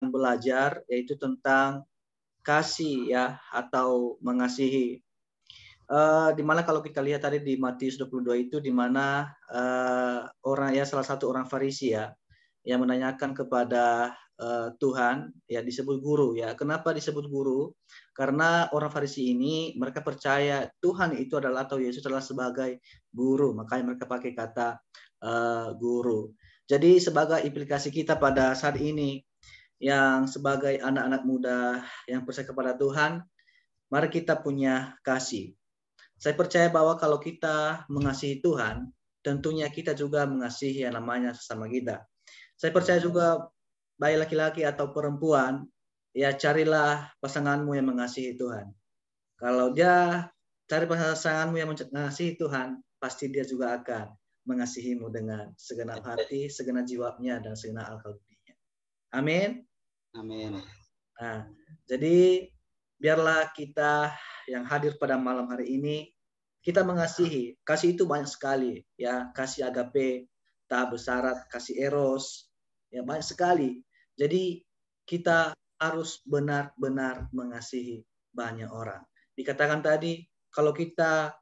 akan belajar yaitu tentang kasih ya atau mengasihi. Di mana kalau kita lihat tadi di Matius 22 itu di mana salah satu orang Farisi ya yang menanyakan kepada Tuhan ya disebut guru ya. Kenapa disebut guru? Karena orang Farisi ini mereka percaya Tuhan itu adalah atau Yesus adalah sebagai guru, makanya mereka pakai kata guru. Jadi sebagai implikasi kita pada saat ini yang sebagai anak-anak muda yang percaya kepada Tuhan, mari kita punya kasih. Saya percaya bahwa kalau kita mengasihi Tuhan, tentunya kita juga mengasihi yang namanya sesama kita. Saya percaya juga baik laki-laki atau perempuan, ya carilah pasanganmu yang mengasihi Tuhan. Kalau dia cari pasanganmu yang mengasihi Tuhan, pasti dia juga akan mengasihimu dengan segenap hati, segenap jiwanya, dan segenap akal budinya. Amin. Amin. Nah, jadi biarlah kita yang hadir pada malam hari ini kita mengasihi. Kasih itu banyak sekali ya, kasih agape, tak bersyarat, kasih eros, ya banyak sekali. Jadi kita harus benar-benar mengasihi banyak orang. Dikatakan tadi kalau kita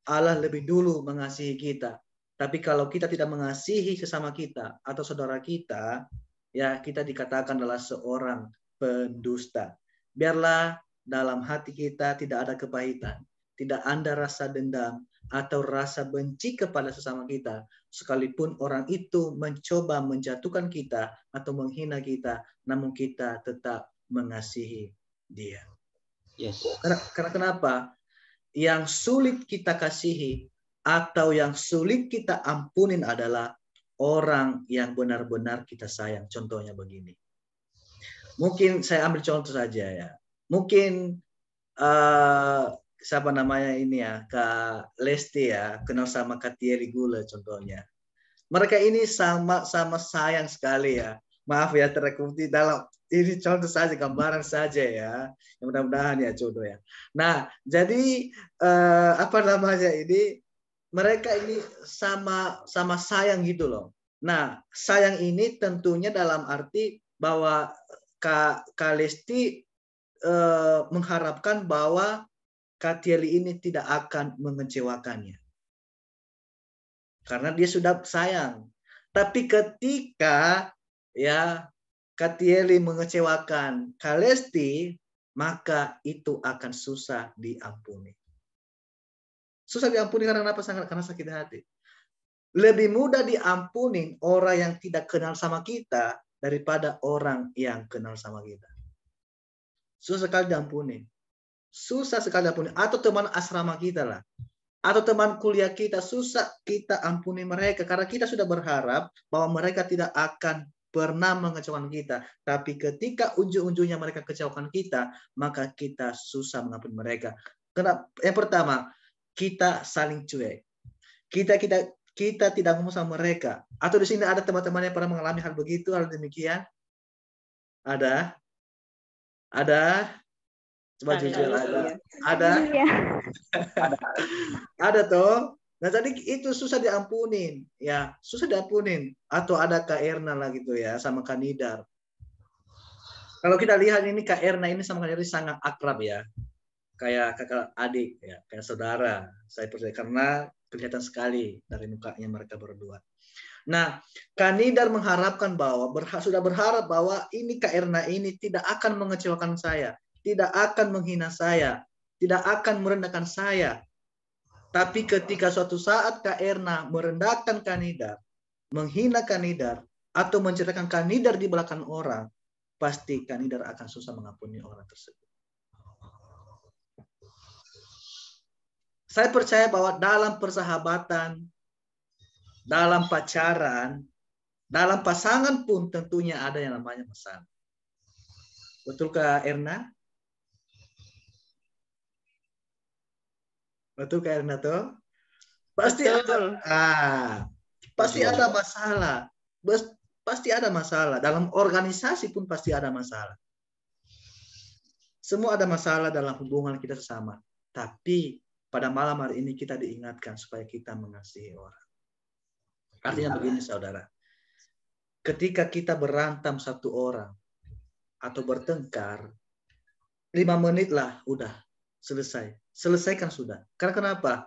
Allah lebih dulu mengasihi kita, tapi kalau kita tidak mengasihi sesama kita atau saudara kita, ya kita dikatakan adalah seorang pendusta. Biarlah dalam hati kita tidak ada kepahitan, tidak ada rasa dendam atau rasa benci kepada sesama kita, sekalipun orang itu mencoba menjatuhkan kita atau menghina kita, namun kita tetap mengasihi dia. Yes. Karena kenapa? Yang sulit kita kasihi atau yang sulit kita ampunin adalah orang yang benar-benar kita sayang. Contohnya begini. Mungkin saya ambil contoh saja ya. Mungkin siapa namanya ini ya, Kak Lesti ya, kenal sama Kak Thierry Gula contohnya. Mereka ini sama-sama sayang sekali ya. Maaf ya terrekomendasi dalam ini contoh saja, gambaran saja ya. Mudah-mudahan ya contoh ya. Nah, jadi apa namanya ini, mereka ini sama sayang gitu loh. Nah, sayang ini tentunya dalam arti bahwa Kak Lesti mengharapkan bahwa Kak Thierry ini tidak akan mengecewakannya. Karena dia sudah sayang. Tapi ketika ya Kak Thierry mengecewakan Kak Lesti, maka itu akan susah diampuni. Susah diampuni karena apa? Karena sakit hati. Lebih mudah diampuni orang yang tidak kenal sama kita daripada orang yang kenal sama kita. Susah sekali diampuni. Susah sekali diampuni. Atau teman asrama kita lah. Atau teman kuliah kita, susah kita ampuni mereka. Karena kita sudah berharap bahwa mereka tidak akan pernah mengecewakan kita. Tapi ketika ujung-ujungnya mereka kecewakan kita, maka kita susah mengampuni mereka. Karena yang pertama, kita saling cuek. Kita tidak ngomong sama mereka. Atau di sini ada teman-teman yang pernah mengalami hal begitu, hal demikian? Ada? Coba jujur ada. Ada? Ada toh. Nah tadi itu susah diampunin, ya susah diampunin. Atau ada Kak Erna lah gitu ya, sama Kak Nidar. Kalau kita lihat ini Kak Erna ini sama Kak Nidar sangat akrab ya, kayak kakak adik ya, kayak saudara. Saya percaya karena kelihatan sekali dari mukanya mereka berdua. Nah, Kak Nidar mengharapkan bahwa sudah berharap bahwa ini Kak Erna ini tidak akan mengecewakan saya, tidak akan menghina saya, tidak akan merendahkan saya. Tapi ketika suatu saat Kak Erna merendahkan Kak Nidar, menghina Kak Nidar, atau menceritakan Kak Nidar di belakang orang, pasti Kak Nidar akan susah mengampuni orang tersebut. Saya percaya bahwa dalam persahabatan, dalam pacaran, dalam pasangan pun tentunya ada yang namanya masalah. Betul Kak Erna? Betul Kak Erna tuh? Pasti Betul. pasti ada masalah. Pasti ada masalah. Dalam organisasi pun pasti ada masalah. Semua ada masalah dalam hubungan kita sesama. Tapi pada malam hari ini kita diingatkan supaya kita mengasihi orang. Artinya begini saudara. ketika kita berantem satu orang atau bertengkar, 5 menit lah udah selesai. Selesaikan sudah. Karena kenapa?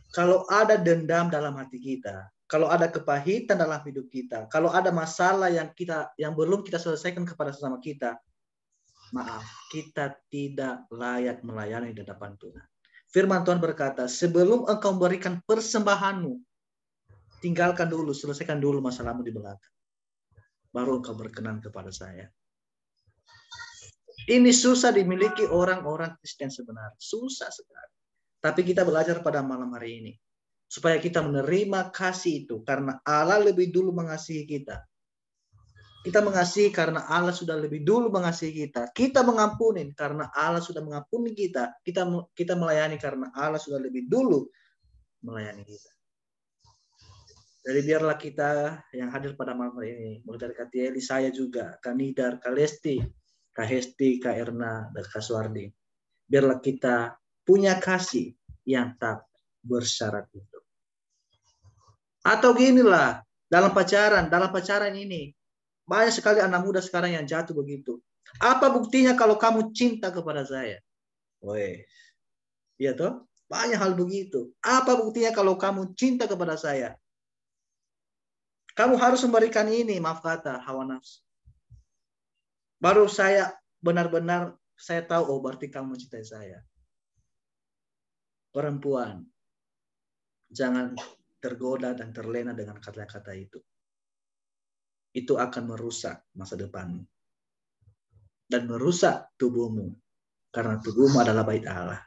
Kalau ada dendam dalam hati kita, kalau ada kepahitan dalam hidup kita, kalau ada masalah yang belum kita selesaikan kepada sesama kita, maaf, kita tidak layak melayani di hadapan Tuhan. Firman Tuhan berkata, sebelum engkau memberikan persembahanmu, tinggalkan dulu, selesaikan dulu masalahmu di belakang. Baru engkau berkenan kepada saya. Ini susah dimiliki orang-orang Kristen sebenarnya. Susah sekali. Tapi kita belajar pada malam hari ini. Supaya kita menerima kasih itu. Karena Allah lebih dulu mengasihi kita. Kita mengasihi karena Allah sudah lebih dulu mengasihi kita. Kita mengampuni karena Allah sudah mengampuni kita. Kita melayani karena Allah sudah lebih dulu melayani kita. Jadi biarlah kita yang hadir pada malam hari ini. Mulai dari Kak Tieli, saya juga, Kak Nidar, Kak Lesti, Kak Hesti, Kak Erna, dan Kak Suardi. Biarlah kita punya kasih yang tak bersyarat itu. Atau ginilah, dalam pacaran ini, banyak sekali anak muda sekarang yang jatuh begitu. Apa buktinya kalau kamu cinta kepada saya? Woi, iya toh? Banyak hal begitu. Apa buktinya kalau kamu cinta kepada saya? Kamu harus memberikan ini, maaf kata, hawa nafsu. Baru saya benar-benar saya tahu, oh berarti kamu mencintai saya. Perempuan, jangan tergoda dan terlena dengan kata-kata itu. Itu akan merusak masa depanmu. Dan merusak tubuhmu. Karena tubuhmu adalah bait Allah.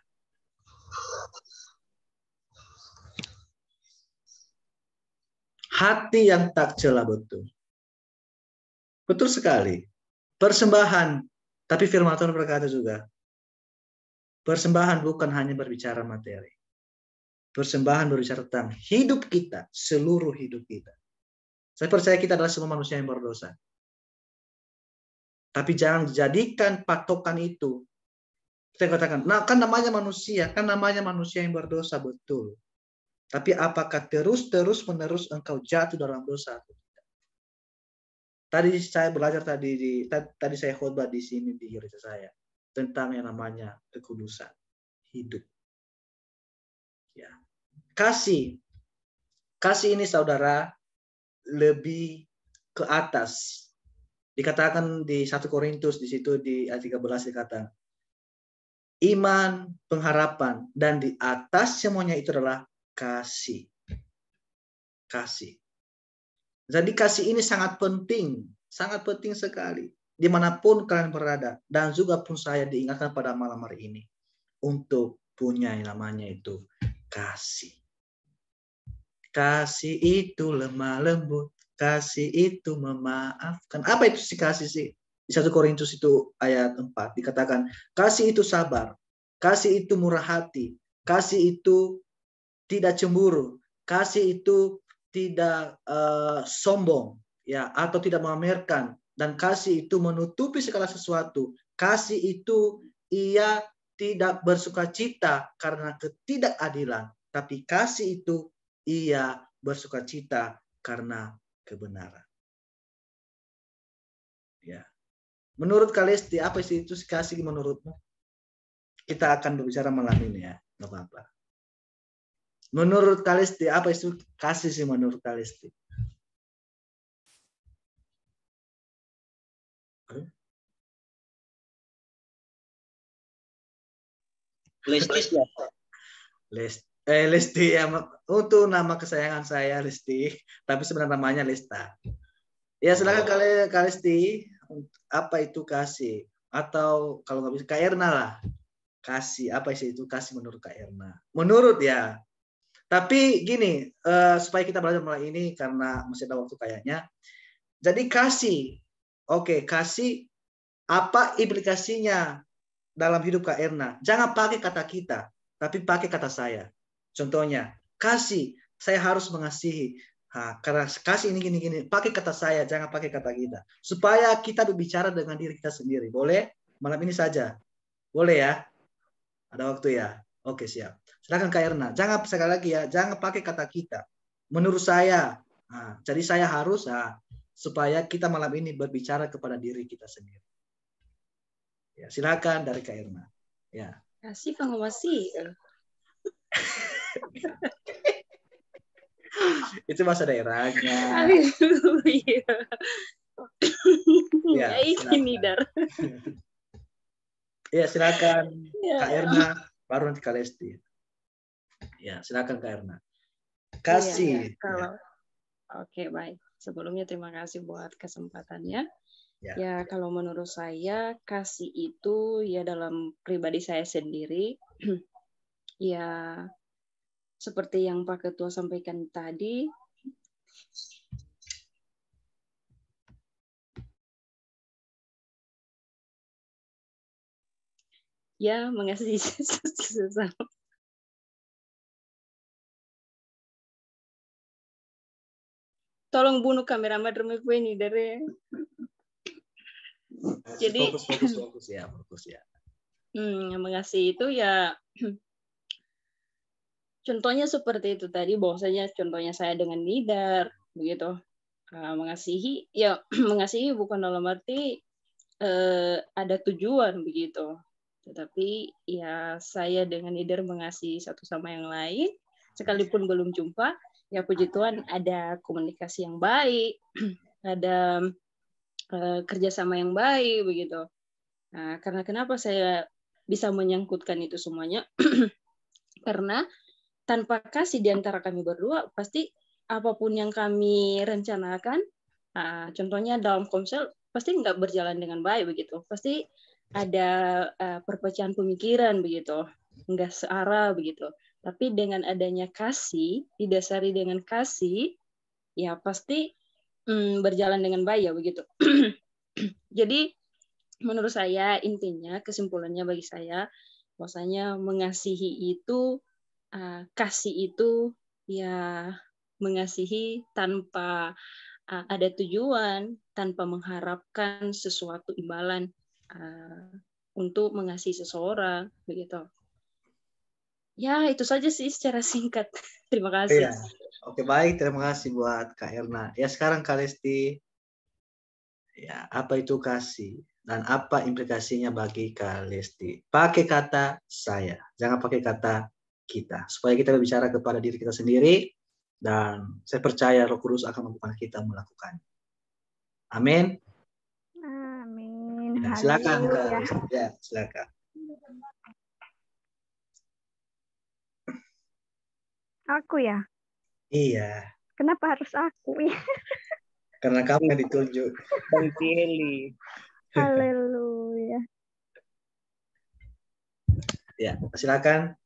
Hati yang tak celah betul. Betul sekali. Persembahan. Tapi firman Tuhan berkata juga, persembahan bukan hanya berbicara materi. Persembahan berbicara tentang hidup kita, seluruh hidup kita. Saya percaya kita adalah semua manusia yang berdosa. Tapi jangan dijadikan patokan itu. Saya katakan, nah kan namanya manusia yang berdosa, betul. Tapi apakah terus-menerus engkau jatuh dalam dosa? Tadi saya belajar tadi saya khotbah di sini di gereja saya tentang yang namanya kekudusan hidup. Ya. Kasih ini saudara lebih ke atas. Dikatakan di 1 Korintus di situ di ayat 13 dikatakan iman, pengharapan, dan di atas semuanya itu adalah kasih. Kasih. Jadi kasih ini sangat penting sekali. Dimanapun kalian berada, dan juga pun saya diingatkan pada malam hari ini untuk punya yang namanya itu kasih. Kasih itu lemah lembut, kasih itu memaafkan. Apa itu si kasih sih? Di 1 Korintus itu ayat 4 dikatakan, kasih itu sabar, kasih itu murah hati, kasih itu tidak cemburu, kasih itu tidak sombong, ya, atau tidak memamerkan, dan kasih itu menutupi segala sesuatu. Kasih itu ia tidak bersukacita karena ketidakadilan, tapi kasih itu ia bersukacita karena kebenaran. Ya. Menurut Kalesti, apa sih itu kasih menurutmu? Kita akan berbicara malam ini ya, nggak apa-apa. Menurut Kalesti, apa itu kasih sih menurut Kalesti? Lesti siapa? Lesti ya, untuk nama kesayangan saya Lesti, tapi sebenarnya namanya Lesta. Ya silakan Kalesti, apa itu kasih? Atau kalau nggak bisa Kak Erna lah. Kasih, apa sih itu kasih menurut Kak Erna? Menurut ya. Tapi gini, supaya kita belajar mulai ini karena masih ada waktu kayaknya. Jadi kasih, oke, kasih apa implikasinya dalam hidup Kak Erna? Jangan pakai kata kita, tapi pakai kata saya. Contohnya, kasih, saya harus mengasihi. Nah, karena kasih ini gini-gini, pakai kata saya, jangan pakai kata kita. Supaya kita berbicara dengan diri kita sendiri. Boleh? Malam ini saja. Boleh ya? Ada waktu ya? Oke, siap. Silakan Kak Erna. Jangan sekali lagi ya, jangan pakai kata kita. Menurut saya. Nah, jadi saya harus, supaya kita malam ini berbicara kepada diri kita sendiri. Ya, silakan dari Kak Irma. Ya. Kasih penguasih. Itu bahasa daerahnya. Haleluya. Ya, Ini Dar. Ya, silakan Ya. Kak Irma, baru nanti Kak Lesti. Ya, silakan Kak Irma. Kasih. Iya, kalau Oke, baik. Sebelumnya terima kasih buat kesempatannya. Ya. Ya, kalau menurut saya kasih itu ya dalam pribadi saya sendiri ya seperti yang Pak Ketua sampaikan tadi, ya mengasihi sesama. Tolong bunuh kameramen remehku ini dari. Jadi fokus ya. mengasihi itu ya contohnya seperti itu tadi, bahwasanya contohnya saya dengan Nidar begitu. Mengasihi ya mengasihi bukan dalam arti ada tujuan begitu, tetapi ya saya dengan Nidar mengasihi satu sama yang lain sekalipun belum jumpa, ya puji Tuhan ada komunikasi yang baik, ada kerjasama yang baik begitu. Nah, karena kenapa saya bisa menyangkutkan itu semuanya? Karena tanpa kasih di antara kami berdua, pasti apapun yang kami rencanakan, contohnya dalam Komsel, pasti nggak berjalan dengan baik begitu. Pasti ada perpecahan pemikiran begitu, nggak searah begitu. Tapi dengan adanya kasih, didasari dengan kasih, ya pasti berjalan dengan baik ya begitu. Jadi menurut saya intinya kesimpulannya bagi saya, bahwasanya mengasihi itu kasih itu ya mengasihi tanpa ada tujuan, tanpa mengharapkan sesuatu imbalan untuk mengasihi seseorang begitu. Ya itu saja sih secara singkat. Terima kasih. Ya. Oke, baik, terima kasih buat Kak Erna. Ya, sekarang Kak Lesti. Ya, apa itu kasih dan apa implikasinya bagi Kak Lesti? Pakai kata saya, jangan pakai kata kita, supaya kita berbicara kepada diri kita sendiri, dan saya percaya Roh Kudus akan membuka kita melakukan. Amin. Amin. Ya, silakan Kak Haleluya. Lesti. Ya, silakan. Aku ya? Iya. Kenapa harus aku? Karena kamu yang ditunjuk. Bang Kelly. Haleluya. Ya, silakan.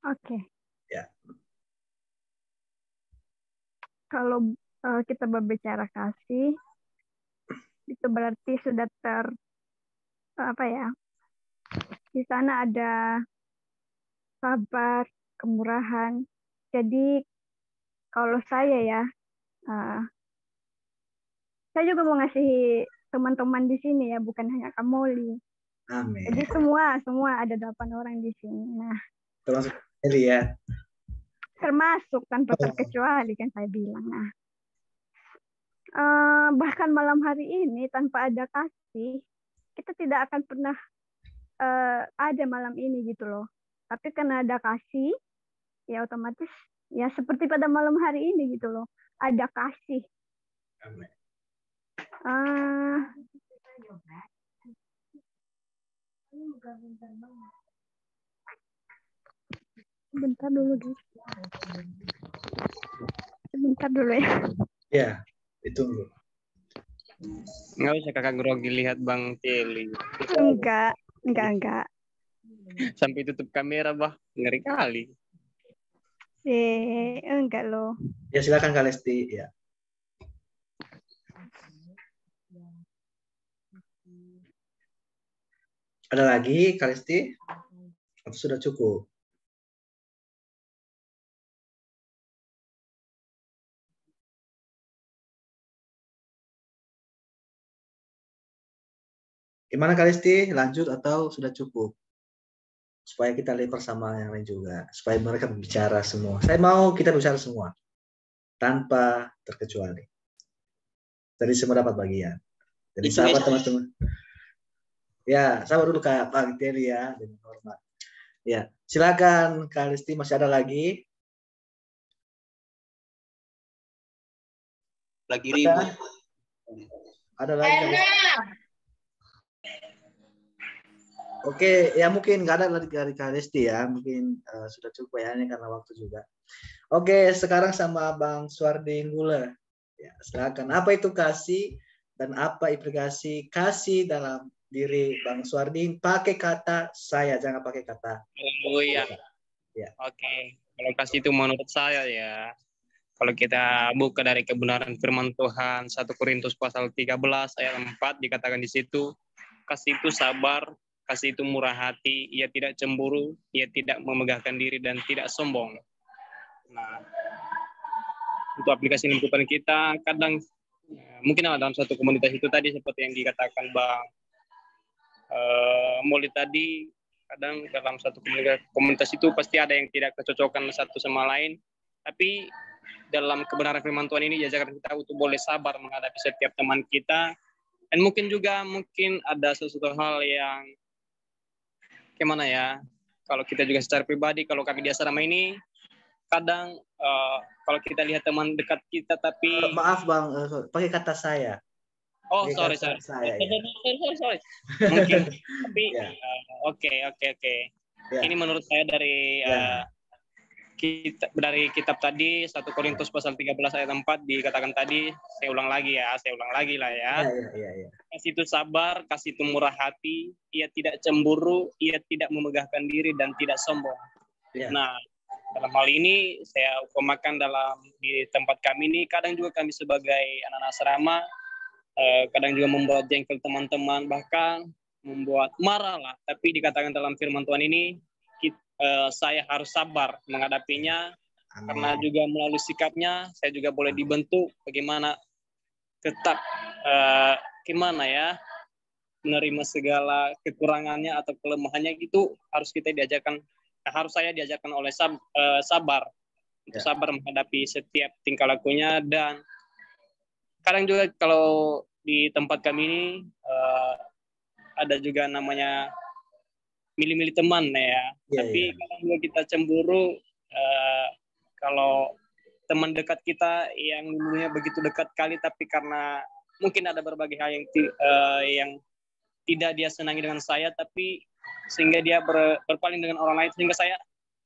Oke. Ya. Kalau kita berbicara kasih, itu berarti sudah apa ya? Di sana ada sabar, kemurahan. Jadi kalau saya ya, saya juga mau ngasihi teman-teman di sini ya, bukan hanya Kamoli. Amin. Jadi semua ada 8 orang di sini. Nah, termasuk Eli ya. Termasuk tanpa terkecuali kan saya bilang. Nah, bahkan malam hari ini tanpa ada kasih, kita tidak akan pernah ada malam ini gitu loh. Tapi karena ada kasih, ya otomatis ya seperti pada malam hari ini gitu loh. Ada kasih. Amin. Sebentar dulu guys. Sebentar dulu ya. Ya, ditunggu. Nggak usah kakak grogi lihat Bang Kelly. Enggak. Sampai tutup kamera bah, ngeri kali. Enggak loh. Ya, silakan Kak Lesti. Ya. Ada lagi Kak Lesti? Atau sudah cukup? Gimana Kak Lesti? Lanjut atau sudah cukup? supaya kita lebar sama yang lain juga, supaya mereka bicara semua. Saya mau kita bicara semua tanpa terkecuali. Jadi semua dapat bagian. Jadi sahabat teman-teman. Ya, sahabat dulu Kak Bang Terry ya, dengan hormat. Ya, silakan Kak Listi, masih ada lagi? Lagi ribut. Ada lagi Kak Listi? Oke, ya mungkin nggak ada lagi dari Kak Listi ya, mungkin sudah cukup ya, ini karena waktu juga. Oke, sekarang sama Bang Suardi Gula. Ya, silakan. Apa itu kasih dan apa implikasi kasih dalam diri Bang Suardi? Pakai kata saya, jangan pakai kata. Oh iya. Ya. Oke. Kalau kasih itu menurut saya ya, kalau kita buka dari kebenaran firman Tuhan 1 Korintus pasal 13 ayat 4 dikatakan di situ, kasih itu sabar, kasih itu murah hati, ia tidak cemburu, ia tidak memegahkan diri dan tidak sombong. Nah, untuk aplikasi kehidupan kita kadang mungkin dalam satu komunitas itu tadi seperti yang dikatakan Bang Moli tadi, kadang dalam satu komunitas itu pasti ada yang tidak kecocokan satu sama lain, tapi dalam kebenaran firman Tuhan ini diajarkan kita untuk boleh sabar menghadapi setiap teman kita, dan mungkin ada sesuatu hal yang gimana ya, kalau kita juga secara pribadi, kalau kami di asrama ini kadang kalau kita lihat teman dekat kita tapi maaf Bang, pakai kata saya. Oh, sorry. Saya, ya. Sorry. Mungkin, tapi ya. Oke. Ya. Ini menurut saya dari dari kitab tadi 1 Korintus pasal 13 ayat 4 dikatakan tadi, saya ulang lagi lah ya. Ya. Kasih itu sabar, kasih itu murah hati, ia tidak cemburu, ia tidak memegahkan diri dan tidak sombong. Ya. Nah, dalam hal ini saya umpamakan di tempat kami ini, kadang juga kami sebagai anak asrama kadang juga membuat jengkel teman-teman, bahkan membuat marah lah. Tapi dikatakan dalam firman Tuhan ini, saya harus sabar menghadapinya. Amin. Karena juga melalui sikapnya, saya juga boleh dibentuk bagaimana tetap menerima segala kekurangannya atau kelemahannya, itu harus saya diajarkan oleh sabar. Untuk sabar menghadapi setiap tingkah lakunya. Dan kadang juga kalau di tempat kami ini ada juga namanya milih-milih teman ya. Tapi kadang juga kita cemburu kalau teman dekat kita yang dulunya begitu dekat kali, tapi karena mungkin ada berbagai hal yang tidak dia senangi dengan saya, tapi sehingga dia berpaling dengan orang lain, sehingga saya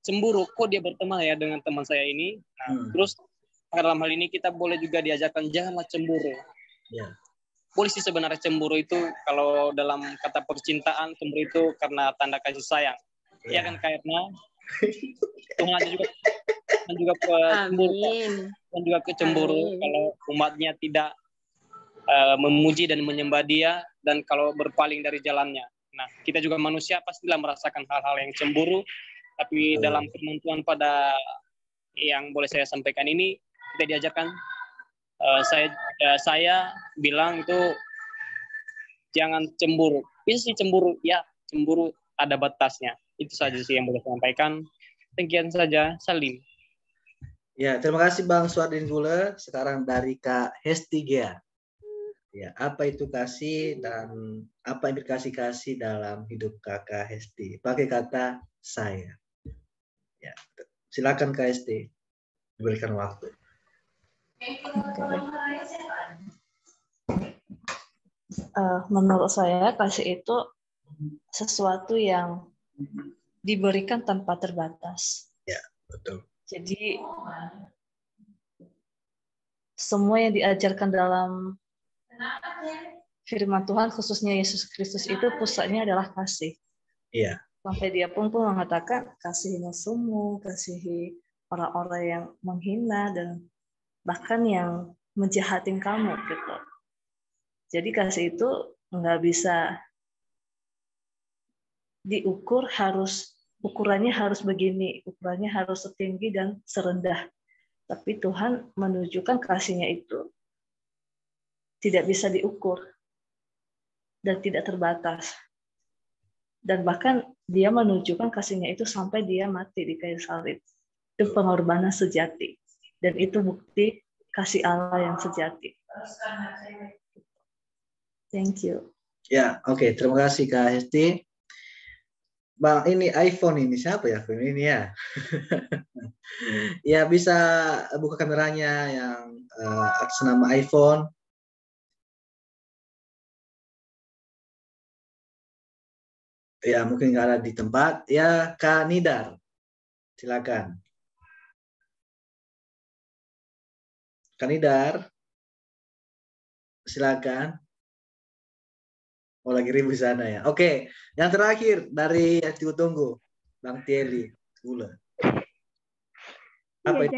cemburu, kok dia berteman ya dengan teman saya ini. Nah, terus dalam hal ini kita boleh juga diajarkan janganlah cemburu. Ya. Boleh sih sebenarnya cemburu itu, kalau dalam kata percintaan, cemburu itu karena tanda kasih sayang. Ya kan, karena Tuhan juga kecemburu kalau umatnya tidak memuji dan menyembah Dia, dan kalau berpaling dari jalannya. Nah, kita juga manusia pastilah merasakan hal-hal yang cemburu, tapi dalam firman Tuhan pada yang boleh saya sampaikan ini, kita diajarkan, saya bilang itu jangan cemburu. Bisa sih cemburu, ya cemburu ada batasnya. Itu saja sih yang boleh saya sampaikan. Sekian saja, Salim. Ya, terima kasih Bang Suardin Gula. Sekarang dari Kak Hesti Gia. Ya, apa itu kasih dan apa implikasi kasih dalam hidup Kakak Hesti? Pakai kata saya. Ya, silakan Kak Hesti. Diberikan waktu. Menurut saya kasih itu sesuatu yang diberikan tanpa terbatas. Ya, betul. Jadi semua yang diajarkan dalam firman Tuhan, khususnya Yesus Kristus, itu pusatnya adalah kasih. Iya. Sampai dia pun mengatakan kasihinya semua, kasihi orang-orang yang menghina dan bahkan yang menjahatin kamu gitu. Jadi kasih itu nggak bisa diukur, ukurannya harus begini, ukurannya harus setinggi dan serendah. Tapi Tuhan menunjukkan kasihnya itu tidak bisa diukur dan tidak terbatas. Dan bahkan dia menunjukkan kasihnya itu sampai dia mati di kayu salib. Itu pengorbanan sejati. Dan itu bukti kasih Allah yang sejati. Thank you. Ya, oke. Terima kasih Kak Hesti. Bang, ini iPhone ini siapa ya? Ini ya. Ya, bisa buka kameranya yang atas nama iPhone. Ya, mungkin nggak ada di tempat. Ya, Kak Nidar. Silakan. Kak Nidar. Silakan. Oh, lagi ribut di sana ya. Oke, yang terakhir dari yang tunggu, Bang Tieli Gula. Apa itu,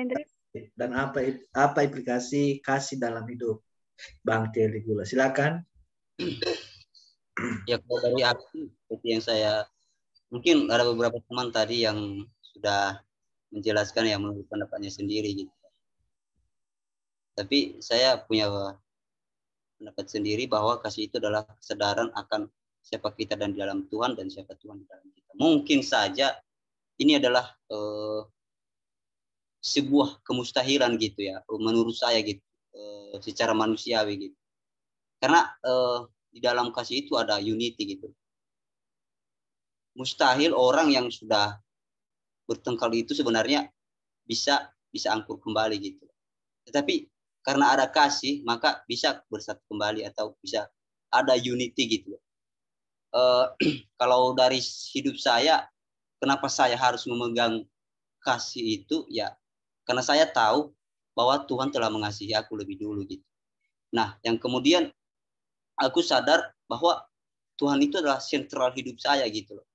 dan apa implikasi kasih dalam hidup Bang Tieli Gula? Silakan. Ya, kalau dari aku, seperti yang saya, mungkin ada beberapa teman tadi yang sudah menjelaskan ya menurut pendapatnya sendiri gitu. Tapi saya punya pendapat sendiri bahwa kasih itu adalah kesadaran akan siapa kita dan di dalam Tuhan dan siapa Tuhan di dalam kita. Mungkin saja ini adalah sebuah kemustahilan gitu ya, menurut saya gitu, secara manusiawi gitu. Karena di dalam kasih itu ada unity gitu. Mustahil orang yang sudah bertengkar itu sebenarnya bisa angkur kembali gitu. Tetapi karena ada kasih, maka bisa bersatu kembali atau bisa ada unity gitu. Kalau dari hidup saya, kenapa saya harus memegang kasih itu? Ya, karena saya tahu bahwa Tuhan telah mengasihi aku lebih dulu gitu. Nah, yang kemudian aku sadar bahwa Tuhan itu adalah sentral hidup saya gitu loh.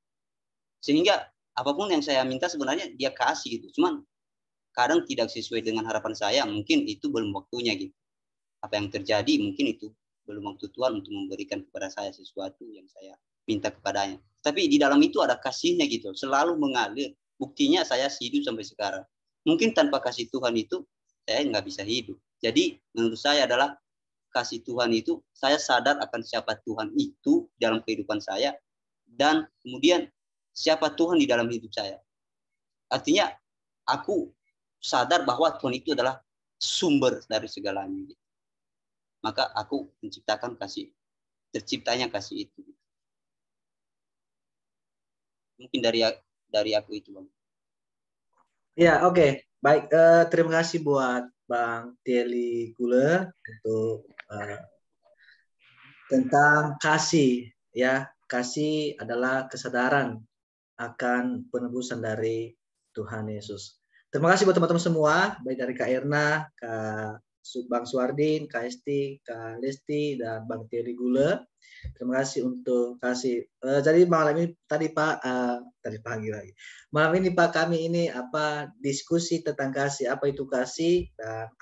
Sehingga apapun yang saya minta sebenarnya dia kasih gitu. Cuman kadang tidak sesuai dengan harapan saya, mungkin itu belum waktunya gitu. Apa yang terjadi mungkin itu belum waktu Tuhan untuk memberikan kepada saya sesuatu yang saya minta kepadanya. Tapi di dalam itu ada kasihnya gitu, selalu mengalir. Buktinya saya hidup sampai sekarang. Mungkin tanpa kasih Tuhan itu saya nggak bisa hidup. Jadi menurut saya adalah kasih Tuhan itu, saya sadar akan siapa Tuhan itu dalam kehidupan saya, dan kemudian siapa Tuhan di dalam hidup saya. Artinya aku sadar bahwa Tuhan itu adalah sumber dari segalanya. Maka aku menciptakan kasih, terciptanya kasih itu. Mungkin dari aku itu, Bang. Ya, oke. Baik, terima kasih buat Bang Tieli Gula untuk tentang kasih. Ya, kasih adalah kesadaran akan penebusan dari Tuhan Yesus. Terima kasih buat teman-teman semua, baik dari Kak Erna, Kak Bang Suardin, Kak Esti, Kak Lesti, dan Bang Tieli Gula. Terima kasih untuk kasih. Jadi malam ini tadi Pak, tadi pagi lagi. Malam ini Pak kami ini diskusi tentang kasih, apa itu kasih dan